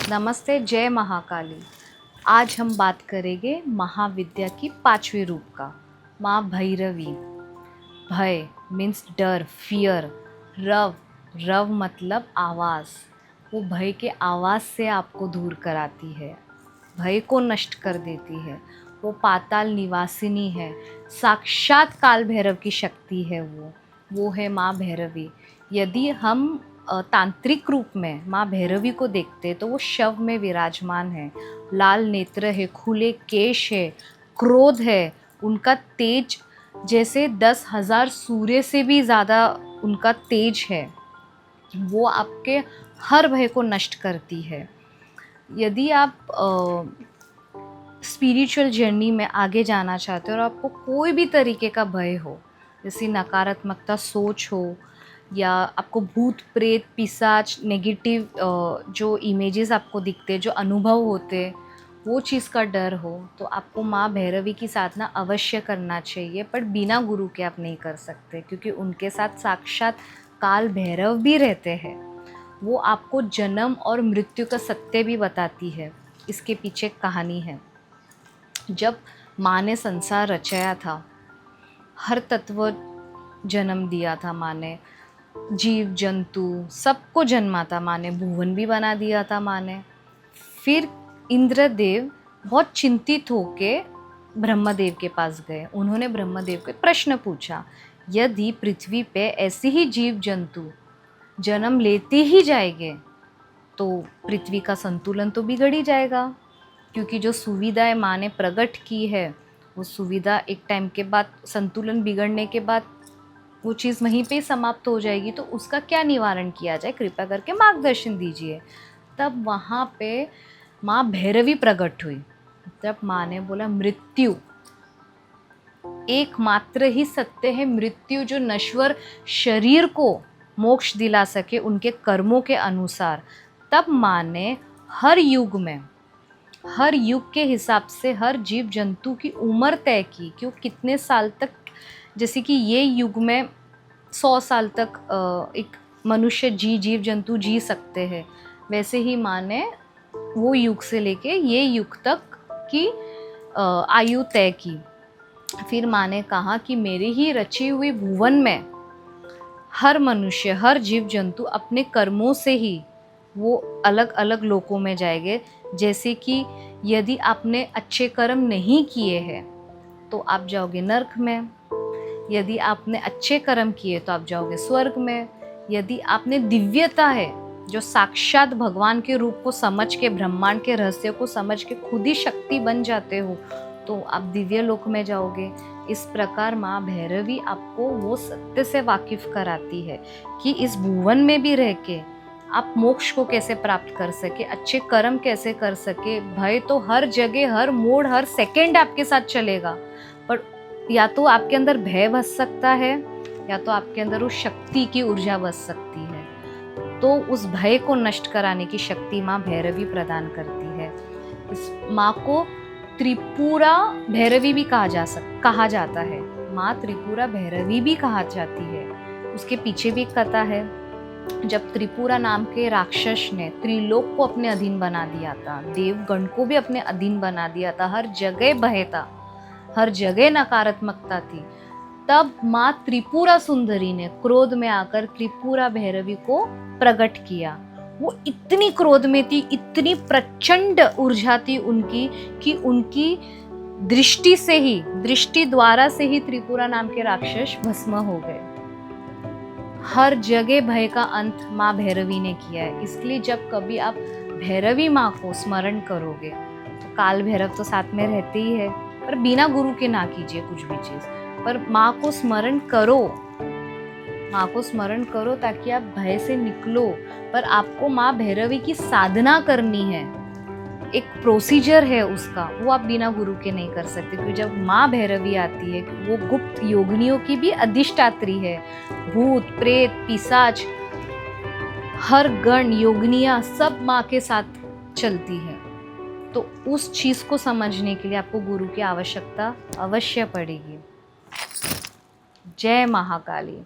नमस्ते, जय महाकाली। आज हम बात करेंगे महाविद्या की 5वें रूप का, माँ भैरवी। भय मीन्स डर, फियर। रव, रव मतलब आवाज़। वो भय के आवाज़ से आपको दूर कराती है, भय को नष्ट कर देती है। वो पाताल निवासिनी है, साक्षात काल भैरव की शक्ति है वो है माँ भैरवी। यदि हम तांत्रिक रूप में माँ भैरवी को देखते तो वो शव में विराजमान है। लाल नेत्र है, खुले केश है, क्रोध है, उनका तेज जैसे 10,000 सूर्य से भी ज़्यादा उनका तेज है। वो आपके हर भय को नष्ट करती है। यदि आप स्पिरिचुअल जर्नी में आगे जाना चाहते हो और आपको कोई भी तरीके का भय हो, जैसे नकारात्मकता सोच हो या आपको भूत प्रेत पिशाच नेगेटिव जो इमेजेस आपको दिखते, जो अनुभव होते, वो चीज़ का डर हो, तो आपको माँ भैरवी की साधना अवश्य करना चाहिए। पर बिना गुरु के आप नहीं कर सकते, क्योंकि उनके साथ साक्षात काल भैरव भी रहते हैं। वो आपको जन्म और मृत्यु का सत्य भी बताती है। इसके पीछे कहानी है। जब माँ ने संसार रचाया था, हर तत्व जन्म दिया था माँ ने, जीव जंतु सबको जन्मा था माँ ने, भुवन भी बना दिया था माँ ने। फिर इंद्रदेव बहुत चिंतित होके ब्रह्मदेव के पास गए। उन्होंने ब्रह्मदेव को प्रश्न पूछा, यदि पृथ्वी पे ऐसे ही जीव जंतु जन्म लेते ही जाएंगे तो पृथ्वी का संतुलन तो बिगड़ ही जाएगा, क्योंकि जो सुविधाएं माँ ने प्रकट की है वो सुविधा एक टाइम के बाद, संतुलन बिगड़ने के बाद वो चीज़ वहीं पे समाप्त हो जाएगी। तो उसका क्या निवारण किया जाए, कृपया करके मार्गदर्शन दीजिए। तब वहाँ पे माँ भैरवी प्रकट हुई। तब माँ ने बोला, मृत्यु एकमात्र ही सत्य है, मृत्यु जो नश्वर शरीर को मोक्ष दिला सके उनके कर्मों के अनुसार। तब माँ ने हर युग में, हर युग के हिसाब से हर जीव जंतु की उम्र तय की कि वो कितने साल तक, जैसे कि ये युग में 100 साल तक एक मनुष्य जीव जंतु जी सकते हैं, वैसे ही माँ ने वो युग से लेके ये युग तक की आयु तय की। फिर माँ ने कहा कि मेरी ही रची हुई भुवन में हर मनुष्य, हर जीव जंतु अपने कर्मों से ही वो अलग अलग लोकों में जाएंगे। जैसे कि यदि आपने अच्छे कर्म नहीं किए हैं तो आप जाओगे नरक में, यदि आपने अच्छे कर्म किए तो आप जाओगे स्वर्ग में। यदि आपने दिव्यता है, जो साक्षात भगवान के रूप को समझ के, ब्रह्मांड के रहस्य को समझ के खुद ही शक्ति बन जाते हो, तो आप दिव्य लोक में जाओगे। इस प्रकार माँ भैरवी आपको वो सत्य से वाकिफ कराती है कि इस भुवन में भी रह के आप मोक्ष को कैसे प्राप्त कर सके, अच्छे कर्म कैसे कर सके। भय तो हर जगह, हर मोड़, हर सेकंड आपके साथ चलेगा, पर या तो आपके अंदर भय बस सकता है या तो आपके अंदर उस शक्ति की ऊर्जा बस सकती है। तो उस भय को नष्ट कराने की शक्ति माँ भैरवी प्रदान करती है। इस माँ को त्रिपुरा भैरवी भी कहा जाता है। माँ त्रिपुरा भैरवी भी कहा जाती है। उसके पीछे भी एक कथा है। जब त्रिपुरा नाम के राक्षस ने त्रिलोक को अपने अधीन बना दिया था, देवगण को भी अपने अधीन बना दिया था, हर जगह भय था, हर जगह नकारात्मकता थी, तब माँ त्रिपुरा सुंदरी ने क्रोध में आकर त्रिपुरा भैरवी को प्रकट किया। वो इतनी क्रोध में थी, इतनी प्रचंड ऊर्जा थी उनकी, कि उनकी दृष्टि से ही, दृष्टि द्वारा से ही त्रिपुरा नाम के राक्षस भस्म हो गए। हर जगह भय का अंत माँ भैरवी ने किया है। इसलिए जब कभी आप भैरवी माँ को स्मरण करोगे, तो काल भैरव तो साथ में रहते ही है, पर बिना गुरु के ना कीजिए कुछ भी चीज, पर माँ को स्मरण करो, माँ को स्मरण करो ताकि आप भय से निकलो। पर आपको माँ भैरवी की साधना करनी है, एक प्रोसीजर है उसका, वो आप बिना गुरु के नहीं कर सकते। क्योंकि जब माँ भैरवी आती है, वो गुप्त योगिनियों की भी अधिष्ठात्री है। भूत प्रेत पिशाच, हर गण योगिनियाँ सब माँ के साथ चलती है। तो उस चीज को समझने के लिए आपको गुरु की आवश्यकता अवश्य पड़ेगी। जय महाकाली।